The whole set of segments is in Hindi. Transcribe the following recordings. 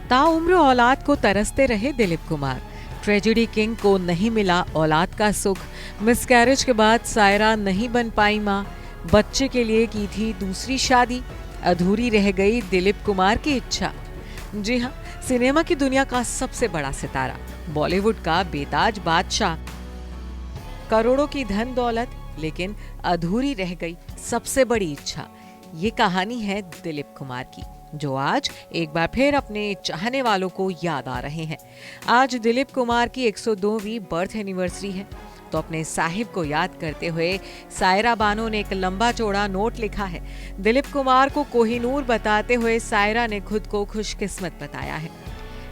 ताउम्र औलाद को तरसते रहे दिलीप कुमार। ट्रेजेडी किंग को नहीं मिला औलाद का सुख। मिसकैरेज के बाद सायरा नहीं बन पाई मां। बच्चे के लिए की थी दूसरी शादी। अधूरी रह गई दिलीप कुमार की इच्छा। जी हाँ, सिनेमा की दुनिया का सबसे बड़ा सितारा, बॉलीवुड का बेताज बादशाह, करोड़ों की धन दौलत, लेकिन अधूरी रह गई सबसे बड़ी इच्छा। ये कहानी है दिलीप कुमार की, जो आज एक बार फिर अपने चाहने वालों को याद आ रहे हैं। आज दिलीप कुमार की 102वीं बर्थ एनिवर्सरी है, तो अपने साहिब को याद करते हुए सायरा बानो ने एक लंबा चौड़ा नोट लिखा है। दिलीप कुमार को कोहिनूर बताते हुए सायरा ने खुद को खुशकिस्मत बताया है।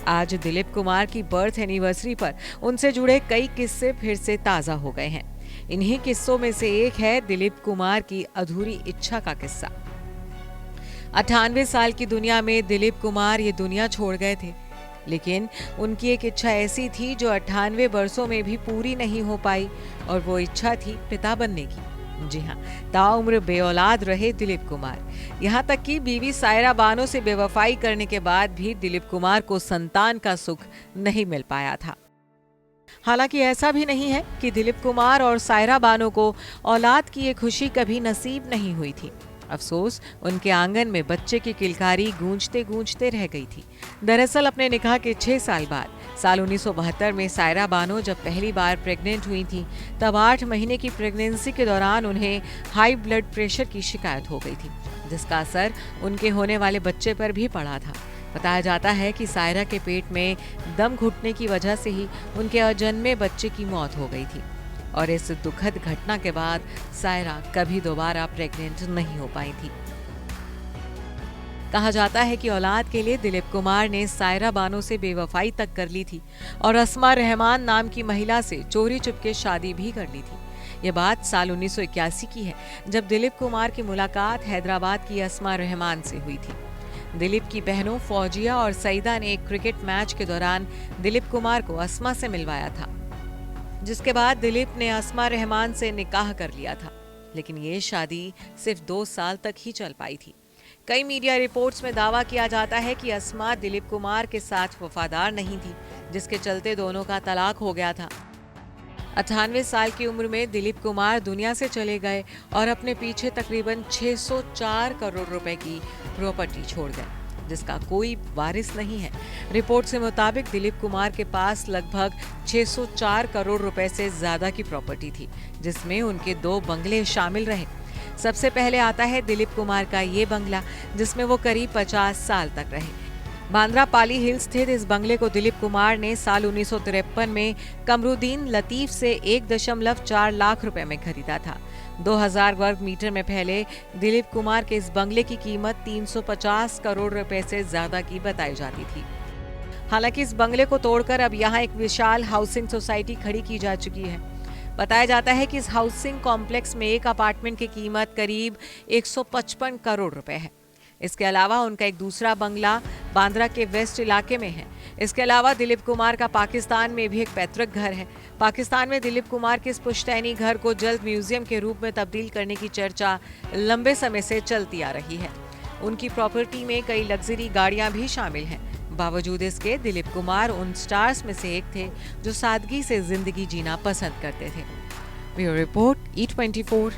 आज दिलीप कुमार की बर्थ एनिवर्सरी पर उनसे जुड़े कई किस्से फिर से ताजा हो गए हैं। इन्हीं किस्सों में से एक है दिलीप कुमार की अधूरी इच्छा का किस्सा। 98 साल की दुनिया में दिलीप कुमार ये दुनिया छोड़ गए थे, लेकिन उनकी एक इच्छा ऐसी थी जो 98 वर्षों में भी पूरी नहीं हो पाई, और वो इच्छा थी पिता बनने की। जी हाँ, ताउम्र बेऔलाद रहे दिलीप कुमार। यहाँ तक कि बीवी सायरा बानो से बेवफाई करने के बाद भी दिलीप कुमार को संतान का सुख नहीं मिल पाया था। हालांकि ऐसा भी नहीं है कि दिलीप कुमार और सायरा बानो को औलाद की ये खुशी कभी नसीब नहीं हुई थी। अफसोस, उनके आंगन में बच्चे की किलकारी गूंजते गूंजते रह गई थी। दरअसल अपने निकाह के 6 साल बाद साल 1972 में सायरा बानो जब पहली बार प्रेग्नेंट हुई थी, तब 8 महीने की प्रेगनेंसी के दौरान उन्हें हाई ब्लड प्रेशर की शिकायत हो गई थी, जिसका असर उनके होने वाले बच्चे पर भी पड़ा था। बताया जाता है कि सायरा के पेट में दम घुटने की वजह से ही उनके अजन्मे बच्चे की मौत हो गई थी, और इस दुखद घटना के बाद सायरा कभी दोबारा प्रेग्नेंट नहीं हो पाई थी। कहा जाता है कि औलाद के लिए दिलीप कुमार ने सायरा बानो से बेवफाई तक कर ली थी और अस्मा रहमान नाम की महिला से चोरी चुपके शादी भी कर ली थी। यह बात साल 1981 की है, जब दिलीप कुमार की मुलाकात हैदराबाद की अस्मा रहमान से हुई थी। दिलीप की बहनों फौजिया और सईदा ने एक क्रिकेट मैच के दौरान दिलीप कुमार को अस्मा से मिलवाया था, जिसके बाद दिलीप ने अस्मा रहमान से निकाह कर लिया था, लेकिन ये शादी सिर्फ 2 साल तक ही चल पाई थी। कई मीडिया रिपोर्ट्स में दावा किया जाता है कि अस्मा दिलीप कुमार के साथ वफादार नहीं थी, जिसके चलते दोनों का तलाक हो गया था। 98 साल की उम्र में दिलीप कुमार दुनिया से चले गए और अपने पीछे तकरीबन 604 करोड़ रुपए की प्रॉपर्टी छोड़ गए, जिसका कोई वारिस नहीं है। रिपोर्ट के मुताबिक दिलीप कुमार के पास लगभग 604 करोड़ रुपए से ज्यादा की प्रॉपर्टी थी, जिसमें उनके 2 बंगले शामिल रहे। सबसे पहले आता है दिलीप कुमार का ये बंगला, जिसमें वो करीब 50 साल तक रहे। बांद्रा पाली हिल्स स्थित इस बंगले को दिलीप कुमार ने साल 1953 में कमरुद्दीन लतीफ से 1.4 लाख रुपए में खरीदा था। 2000 वर्ग मीटर में फैले दिलीप कुमार के इस बंगले की कीमत 350 करोड़ रुपए से ज्यादा की बताई जाती थी। हालांकि इस बंगले को तोड़कर अब यहाँ एक विशाल हाउसिंग सोसाइटी खड़ी की जा चुकी है। बताया जाता है कि इस हाउसिंग कॉम्प्लेक्स में एक अपार्टमेंट की कीमत करीब 155 करोड़ रुपए है। इसके अलावा उनका एक दूसरा बंगला बांद्रा के वेस्ट इलाके में है। इसके अलावा दिलीप कुमार का पाकिस्तान में भी एक पैतृक घर है। पाकिस्तान में दिलीप कुमार के इस पुश्तैनी घर को जल्द म्यूजियम के रूप में तब्दील करने की चर्चा लंबे समय से चलती आ रही है। उनकी प्रॉपर्टी में कई लग्जरी गाड़ियां भी शामिल हैं। बावजूद इसके दिलीप कुमार उन स्टार्स में से एक थे जो सादगी से जिंदगी जीना पसंद करते थे। Bureau report, E24।